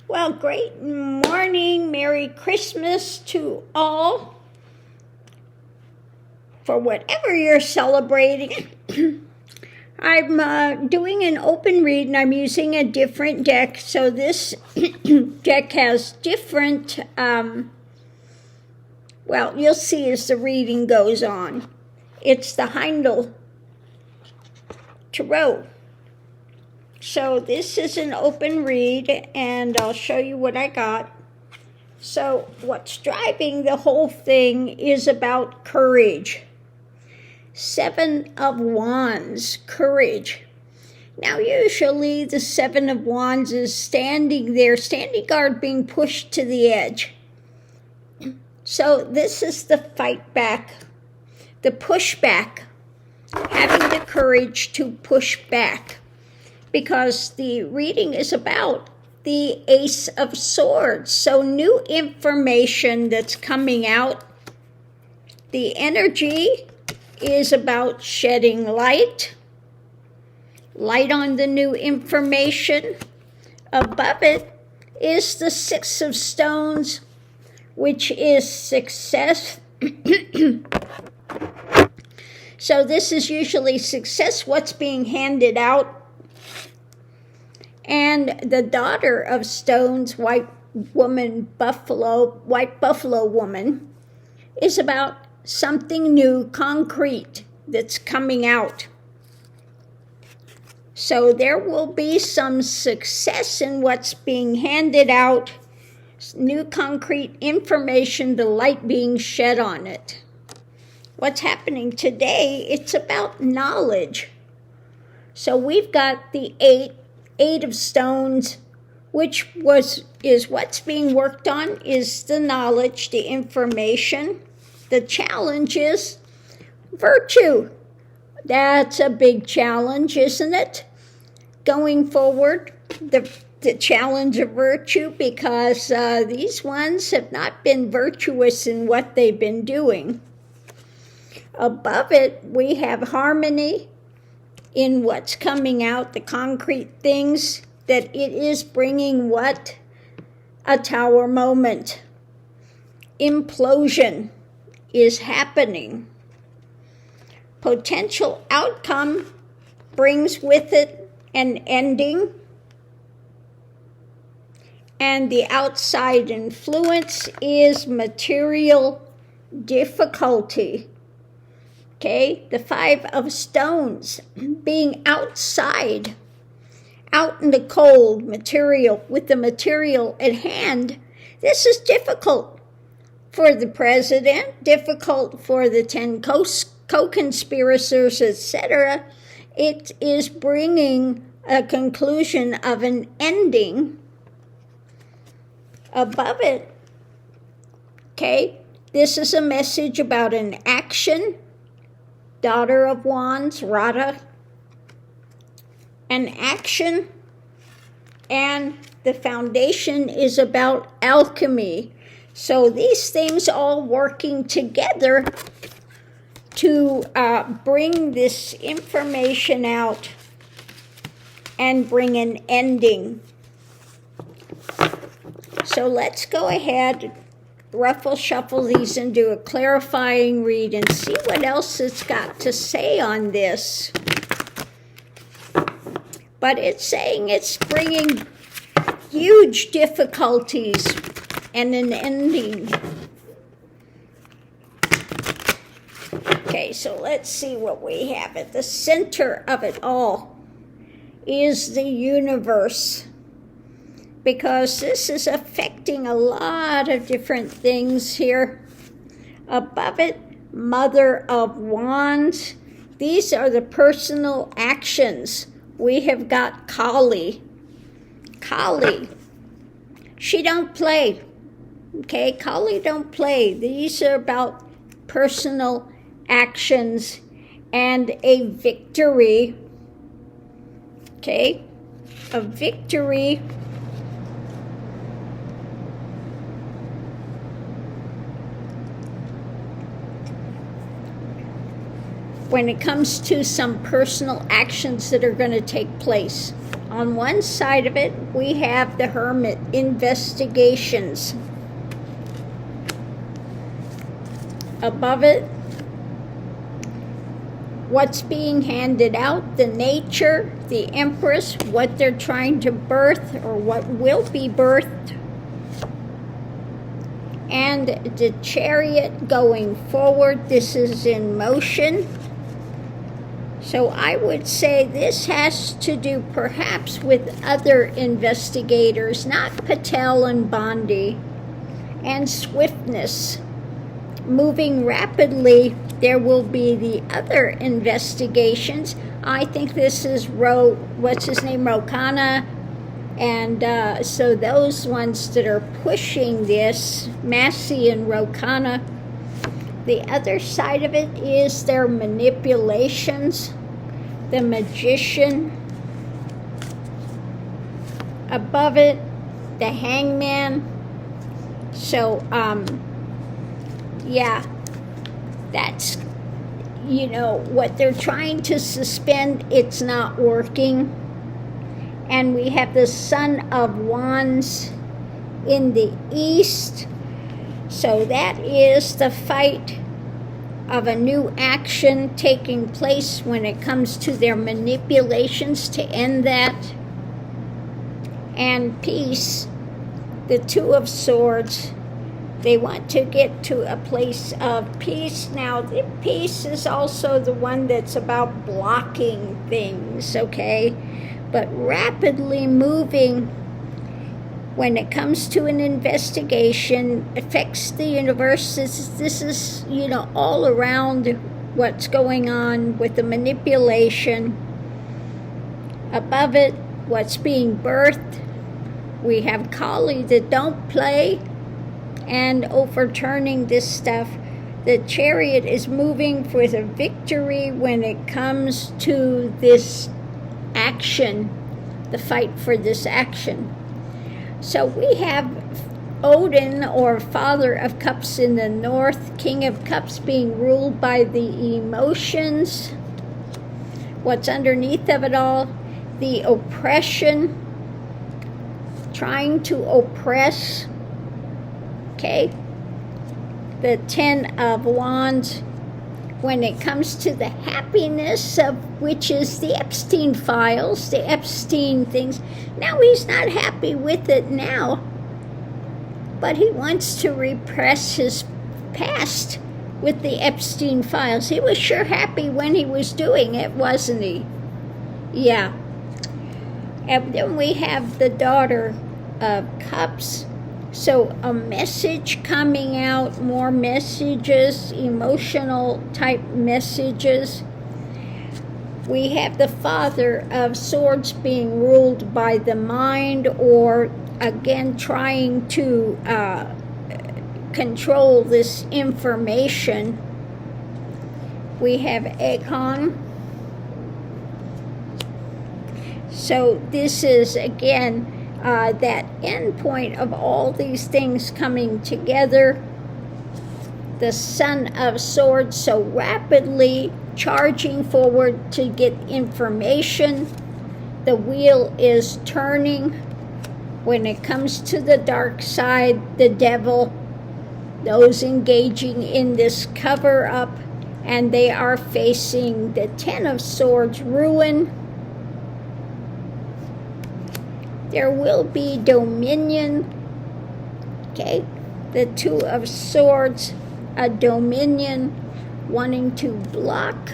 Well, great morning. Merry Christmas to all. For whatever you're celebrating, I'm doing an open read and I'm using a different deck. So this deck has different, well, you'll see as the reading goes on. It's the Heindel Tarot. So this is an open read, and I'll show you what I got. So what's driving the whole thing is about courage. 7 of Wands, courage. Now usually the 7 of Wands is standing there, standing guard, being pushed to the edge. So this is the fight back, the pushback, having the courage to push back. Because the reading is about the Ace of Swords. So new information that's coming out. The energy is about shedding light on the new information. Above it is the 6 of Stones, which is success. So this is usually success, what's being handed out. And the Daughter of Stones, white buffalo woman, is about something new, concrete, that's coming out. So there will be some success in what's being handed out, new concrete information, the light being shed on it. What's happening today, it's about knowledge. So we've got the 8 of Stones, which is what's being worked on, is the knowledge, the information. The challenge is virtue. That's a big challenge, isn't it? Going forward, the challenge of virtue, because these ones have not been virtuous in what they've been doing. Above it, we have harmony in what's coming out, the concrete things, that it is bringing what? A Tower moment. Implosion is happening. Potential outcome brings with it an ending. And the outside influence is material difficulty. Okay, the 5 of Stones, being outside, out in the cold material, with the material at hand. This is difficult for the president, difficult for the 10 co-conspirators, etc. It is bringing a conclusion of an ending. Above it, okay, this is a message about an action. Daughter of Wands, Radha, an action, and the foundation is about alchemy. So these things all working together to bring this information out and bring an ending. So let's go ahead, ruffle, shuffle these and do a clarifying read and see what else it's got to say on this. But it's saying it's bringing huge difficulties and an ending. Okay, so let's see what we have. At the center of it all is the universe, because this is affecting a lot of different things here. Above it, Mother of Wands. These are the personal actions. We have got Kali. Kali. She don't play. Okay, Kali don't play. These are about personal actions and a victory. Okay, a victory. When it comes to some personal actions that are going to take place On one side of it, we have the Hermit, investigations. Above it, what's being handed out, the nature, the Empress, what they're trying to birth or what will be birthed, and the Chariot going forward. This is in motion. So I would say this has to do perhaps with other investigators, not Patel and Bondi, and swiftness. Moving rapidly, there will be the other investigations. I think this is Rokana, and so those ones that are pushing this, Massey and Rokana. The other side of it is their manipulations, the Magician. Above it, the Hangman. So, yeah, that's, what they're trying to suspend, it's not working. And we have the Son of Wands in the east. So that is the fight of a new action taking place when it comes to their manipulations to end that. And peace, the Two of Swords. They want to get to a place of peace. Now, the peace is also the one that's about blocking things, okay? But rapidly moving when it comes to an investigation, affects the universe. This is, all around what's going on with the manipulation. Above it, what's being birthed. We have Kali that don't play and overturning this stuff. The Chariot is moving for the victory when it comes to this action, the fight for this action. So we have Odin, or Father of Cups in the north, King of Cups being ruled by the emotions. What's underneath of it all? The oppression, trying to oppress, okay? The Ten of Wands, when it comes to the happiness of which is the Epstein files, the Epstein things. Now he's not happy with it now, but he wants to repress his past with the Epstein files. He was sure happy when he was doing it, wasn't he? Yeah. And then we have the Daughter of Cups. So a message coming out, more messages, emotional type messages. We have the Father of Swords being ruled by the mind, or again trying to control this information. We have Aegon. So this is again that end point of all these things coming together. The Son of Swords, so rapidly charging forward to get information. The wheel is turning. When it comes to the dark side, the devil, those engaging in this cover-up, and they are facing the Ten of Swords, ruin. There will be dominion, okay? The Two of Swords, a dominion wanting to block.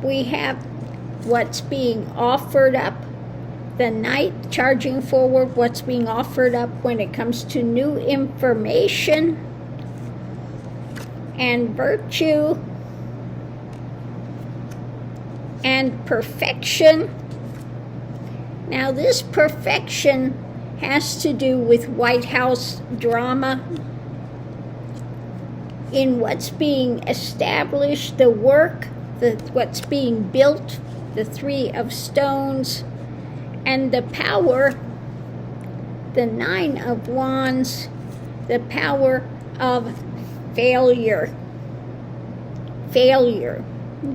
We have what's being offered up, the Knight charging forward, what's being offered up when it comes to new information, and virtue, and perfection. Now this perfection has to do with White House drama, in what's being established, the work, what's being built, the Three of Stones, and the power, the Nine of Wands, the power of failure,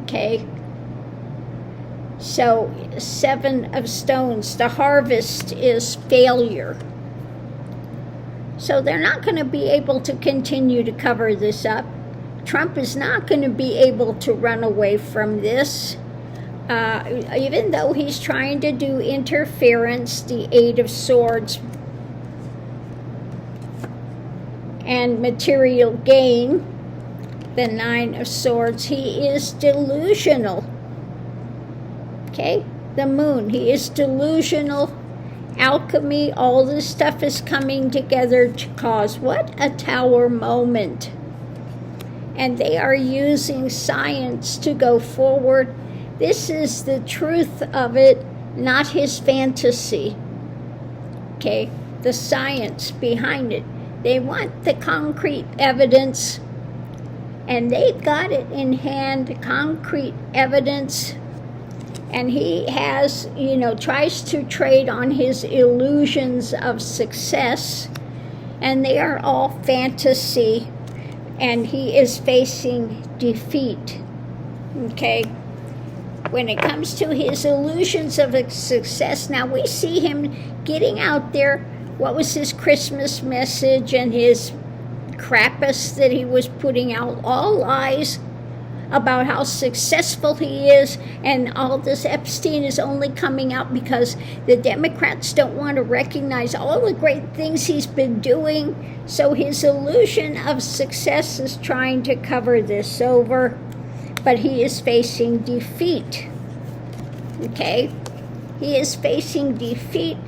okay? So 7 of stones, the harvest is failure. So they're not going to be able to continue to cover this up. Trump is not going to be able to run away from this. Even though he's trying to do interference, the 8 of Swords, and material gain, the 9 of Swords, he is delusional. Okay, the Moon, he is delusional. Alchemy, all this stuff is coming together to cause what? A Tower moment. And they are using science to go forward. This is the truth of it, not his fantasy. Okay, the science behind it. They want the concrete evidence, and they've got it in hand, concrete evidence. And he has, tries to trade on his illusions of success, and they are all fantasy, and he is facing defeat. Okay? When it comes to his illusions of success, now we see him getting out there. What was his Christmas message and his Krampus that he was putting out? All lies about how successful he is, and all this Epstein is only coming out because the Democrats don't want to recognize all the great things he's been doing. So his illusion of success is trying to cover this over, but he is facing defeat. Okay? He is facing defeat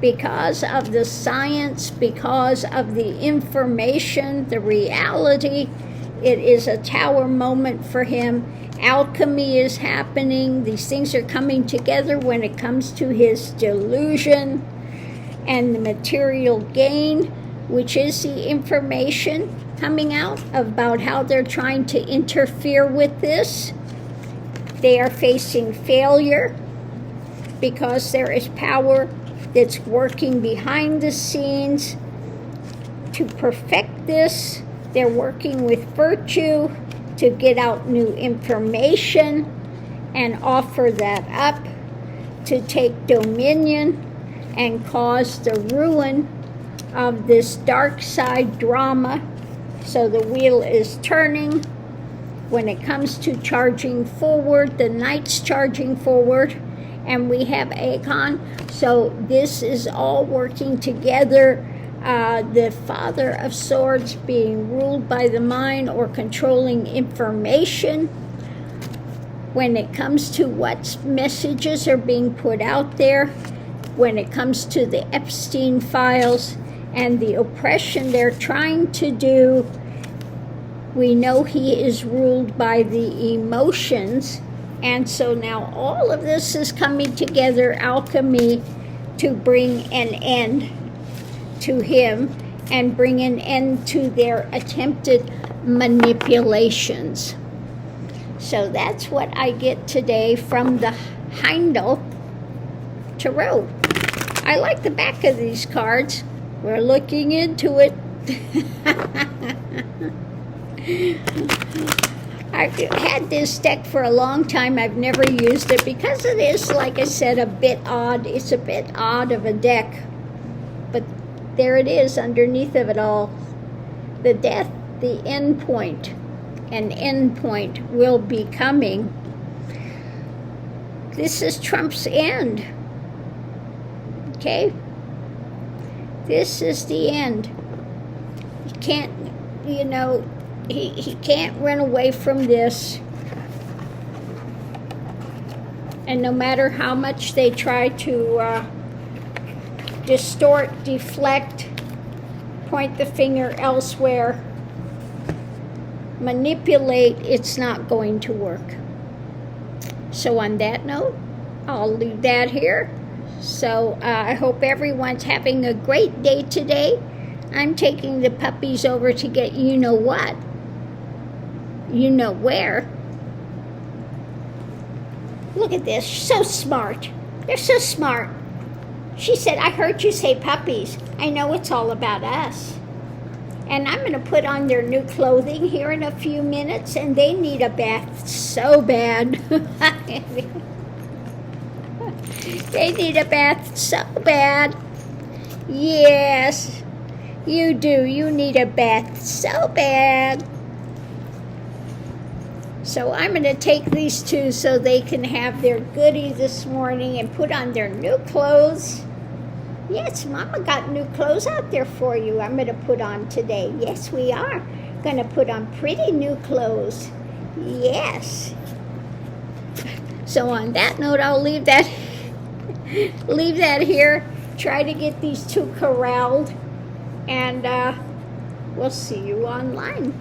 because of the science, because of the information, the reality. It is a Tower moment for him. Alchemy is happening. These things are coming together when it comes to his delusion and the material gain, which is the information coming out about how they're trying to interfere with this. They are facing failure because there is power that's working behind the scenes to perfect this. They're working with virtue to get out new information and offer that up, to take dominion and cause the ruin of this dark side drama. So the wheel is turning. When it comes to charging forward, the Knight's charging forward, and we have Akon. So this is all working together. The Father of Swords being ruled by the mind or controlling information. When it comes to what messages are being put out there, when it comes to the Epstein files and the oppression they're trying to do, we know he is ruled by the emotions. And so now all of this is coming together, alchemy, to bring an end to him and bring an end to their attempted manipulations. So that's what I get today from the Heindel Tarot. I like the back of these cards. We're looking into it. I've had this deck for a long time. I've never used it because it is, like I said, a bit odd. It's a bit odd of a deck. But there it is underneath of it all. The death, the end point. An end point will be coming. This is Trump's end. Okay? This is the end. He can't, he can't run away from this. And no matter how much they try to distort, deflect, point the finger elsewhere, manipulate, it's not going to work. So on that note, I'll leave that here. So I hope everyone's having a great day today. I'm taking the puppies over to get you-know-what. You-know-where. Look at this. So smart. They're so smart. She said, I heard you say puppies. I know it's all about us. And I'm going to put on their new clothing here in a few minutes, and they need a bath so bad. They need a bath so bad. Yes, you do. You need a bath so bad. So I'm going to take these two so they can have their goodie this morning and put on their new clothes. Yes, Mama got new clothes out there for you. I'm going to put on today. Yes, we are going to put on pretty new clothes. Yes. So on that note, I'll leave that here. Try to get these two corralled, and we'll see you online.